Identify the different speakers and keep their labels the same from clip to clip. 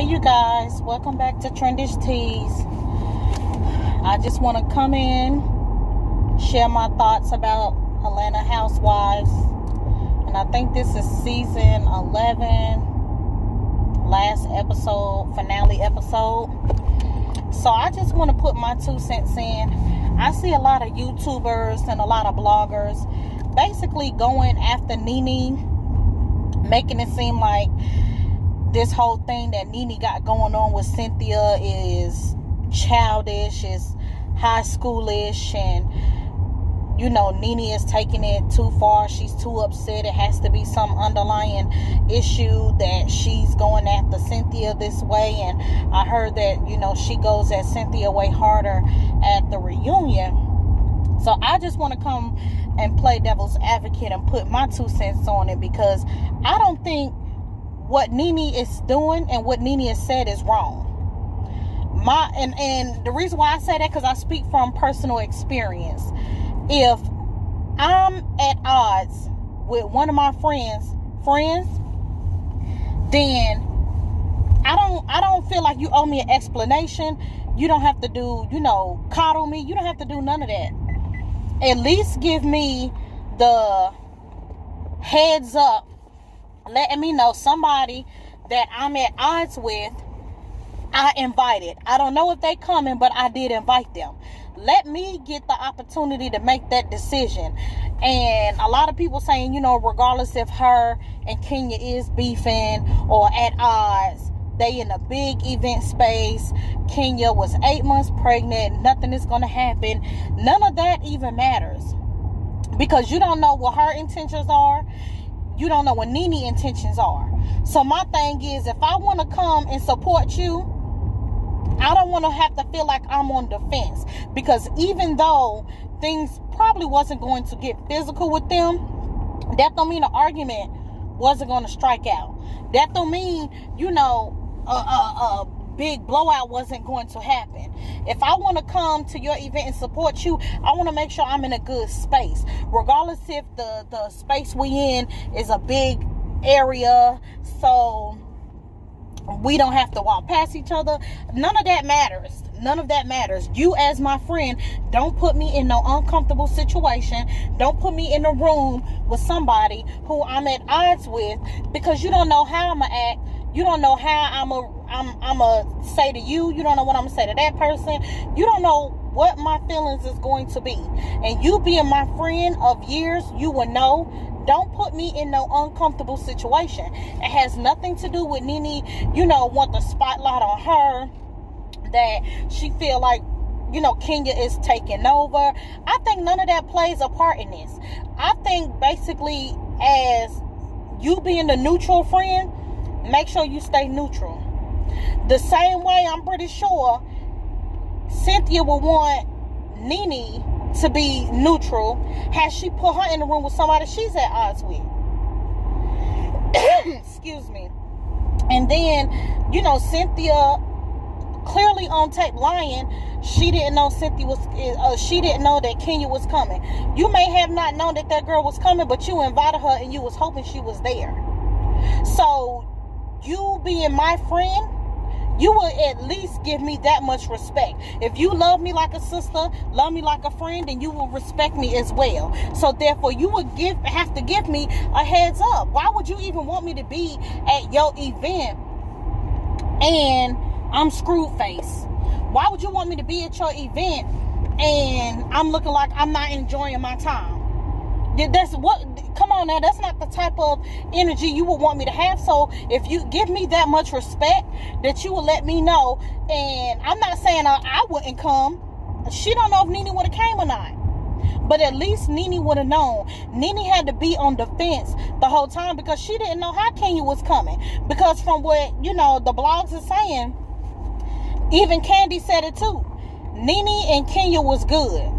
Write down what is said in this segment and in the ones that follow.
Speaker 1: Hey you guys, welcome back to Trendish Teas. I just want to come in, share my thoughts about Atlanta Housewives. And I think this is season 11, last episode, finale episode. So I just want to put my 2 cents in. I see a lot of YouTubers and a lot of bloggers basically going after Nene, making it seem like this whole thing that Nene got going on with Cynthia is childish, is high schoolish, and Nene is taking it too far. She's too upset. It has to be some underlying issue that she's going after Cynthia this way. And I heard that, she goes at Cynthia way harder at the reunion. So I just want to come and play devil's advocate and put my 2 cents on it, because I don't think what Nene is doing and what Nene has said is wrong. And the reason why I say that, because I speak from personal experience. If I'm at odds with one of my friends, then I don't feel like you owe me an explanation. You don't have to do, coddle me. You don't have to do none of that. At least give me the heads up, letting me know somebody that I'm at odds with, I invited. I don't know if they coming, but I did invite them. Let me get the opportunity to make that decision. And a lot of people saying, regardless if her and Kenya is beefing or at odds, they in a big event space. Kenya was 8 months pregnant. Nothing is going to happen. None of that even matters, because you don't know what her intentions are. You don't know what Nene's intentions are. So my thing is, if I want to come and support you, I don't want to have to feel like I'm on defense. Because even though things probably wasn't going to get physical with them, that don't mean an argument wasn't going to strike out. That don't mean, a big blowout wasn't going to happen. If I want to come to your event and support you, I want to make sure I'm in a good space. Regardless if the space we in is a big area, so we don't have to walk past each other. None of that matters. None of that matters. You as my friend, don't put me in no uncomfortable situation. Don't put me in a room with somebody who I'm at odds with, because you don't know how I'm going to act. You don't know how I'm going to say to you. You don't know what I'm going to say to that person. You don't know what my feelings is going to be. And you being my friend of years, you will know. Don't put me in no uncomfortable situation. It has nothing to do with Nene, want the spotlight on her, that she feel like, Kenya is taking over. I think none of that plays a part in this. I think basically, as you being the neutral friend, make sure you stay neutral. The same way I'm pretty sure Cynthia would want Nene to be neutral has she put her in the room with somebody she's at odds with. Excuse me. And then, Cynthia clearly on tape lying. She didn't know she didn't know that Kenya was coming. You may have not known that girl was coming, but you invited her and you was hoping she was there. So you being my friend, you will at least give me that much respect. If you love me like a sister, love me like a friend, then you will respect me as well. So therefore, you would have to give me a heads up. Why would you even want me to be at your event and I'm screwed face? Why would you want me to be at your event and I'm looking like I'm not enjoying my time? Come on now, that's not the type of energy you would want me to have. So if you give me that much respect, that you will let me know. And I'm not saying I wouldn't come. She don't know if Nene would have came or not, but at least Nene would have known. Nene had to be on defense the whole time, because she didn't know how Kenya was coming. Because from what the blogs are saying, even Candy said it too, Nene and Kenya was good.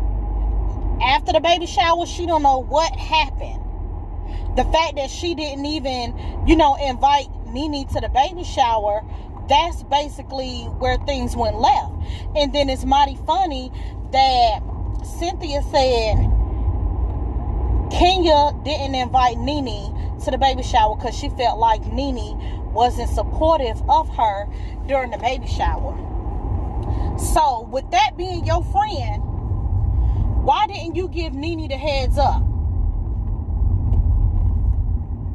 Speaker 1: After the baby shower, she don't know what happened. The fact that she didn't even, invite Nene to the baby shower, that's basically where things went left. And then it's mighty funny that Cynthia said Kenya didn't invite Nene to the baby shower because she felt like Nene wasn't supportive of her during the baby shower. So, with that being your friend, why didn't you give Nene the heads up?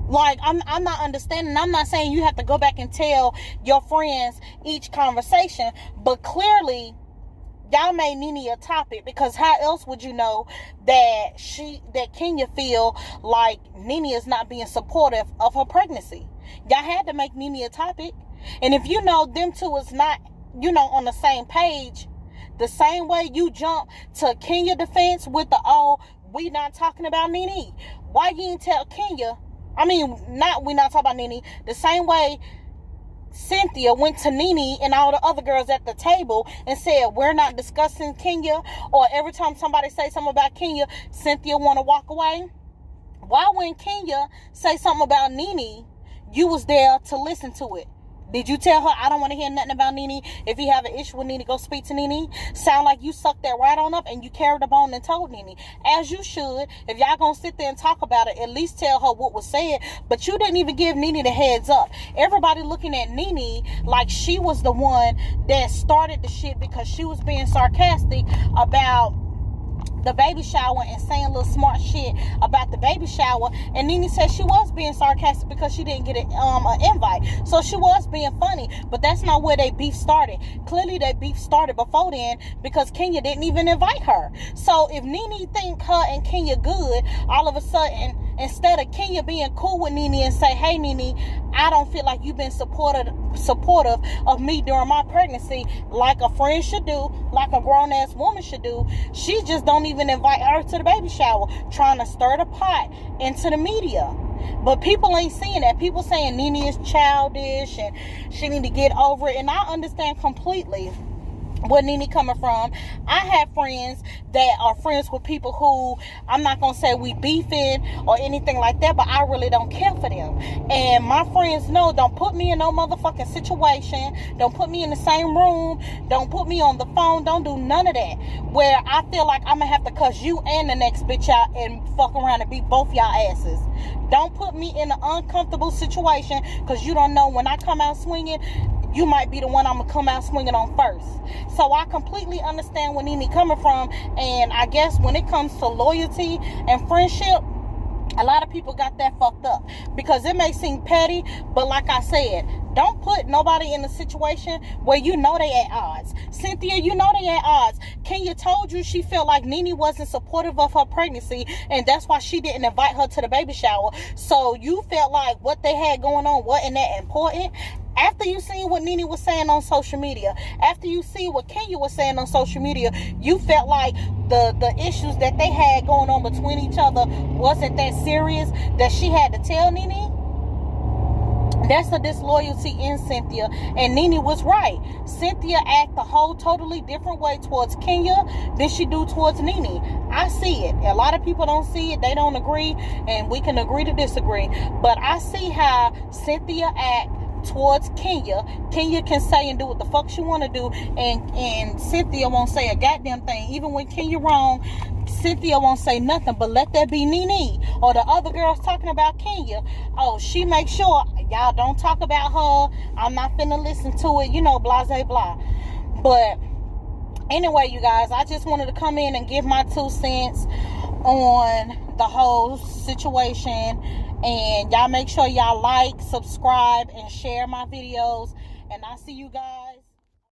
Speaker 1: Like, I'm not understanding. I'm not saying you have to go back and tell your friends each conversation, but clearly y'all made Nene a topic, because how else would you know that Kenya feel like Nene is not being supportive of her pregnancy? Y'all had to make Nene a topic. And if you know them two is not, on the same page, the same way you jump to Kenya defense with the, oh, we not talking about Nene. Why you didn't tell Kenya? We not talking about Nene. The same way Cynthia went to Nene and all the other girls at the table and said, we're not discussing Kenya. Or every time somebody say something about Kenya, Cynthia want to walk away. Why when Kenya say something about Nene, you was there to listen to it? Did you tell her, I don't want to hear nothing about Nene? If you have an issue with Nene, go speak to Nene. Sound like you sucked that right on up and you carried the bone and told Nene. As you should. If y'all gonna sit there and talk about it, at least tell her what was said. But you didn't even give Nene the heads up. Everybody looking at Nene like she was the one that started the shit because she was being sarcastic about the baby shower and saying little smart shit about the baby shower. And Nene said she was being sarcastic because she didn't get an invite. So she was being funny, but that's not where they beef started. Clearly their beef started before then because Kenya didn't even invite her. So if Nene think her and Kenya good, all of a sudden, instead of Kenya being cool with Nene and say, hey Nene, I don't feel like you've been supportive of me during my pregnancy, like a friend should do, like a grown-ass woman should do, she just don't even invite her to the baby shower, trying to stir the pot into the media. But people ain't seeing that. People saying Nene is childish and she need to get over it. And I understand completely where Nene coming from. I have friends that are friends with people who, I'm not gonna say we beefing or anything like that, but I really don't care for them. And my friends know, don't put me in no motherfucking situation, don't put me in the same room, don't put me on the phone, don't do none of that where I feel like I'm gonna have to cuss you and the next bitch out and fuck around and beat both y'all asses. Don't put me in an uncomfortable situation, because you don't know when I come out swinging, you might be the one I'm going to come out swinging on first. So I completely understand where Nene coming from. And I guess when it comes to loyalty and friendship, a lot of people got that fucked up. Because it may seem petty, but like I said, don't put nobody in a situation where you know they at odds. Cynthia, you know they at odds. Kenya told you she felt like Nene wasn't supportive of her pregnancy, and that's why she didn't invite her to the baby shower. So you felt like what they had going on wasn't that important. After you seen what Nene was saying on social media, after you see what Kenya was saying on social media, you felt like the issues that they had going on between each other wasn't that serious that she had to tell Nene. That's a disloyalty in Cynthia. And Nene was right. Cynthia act a whole totally different way towards Kenya than she do towards Nene. I see it. A lot of people don't see it. They don't agree. And we can agree to disagree. But I see how Cynthia act towards Kenya. Kenya can say and do what the fuck she want to do, and Cynthia won't say a goddamn thing. Even when Kenya wrong, Cynthia won't say nothing. But let that be Nene or the other girls talking about Kenya. Oh, she makes sure y'all don't talk about her. I'm not finna listen to it, blase blah. But anyway, you guys, I just wanted to come in and give my 2 cents on the whole situation. And y'all make sure y'all like, subscribe, and share my videos. And I'll see you guys.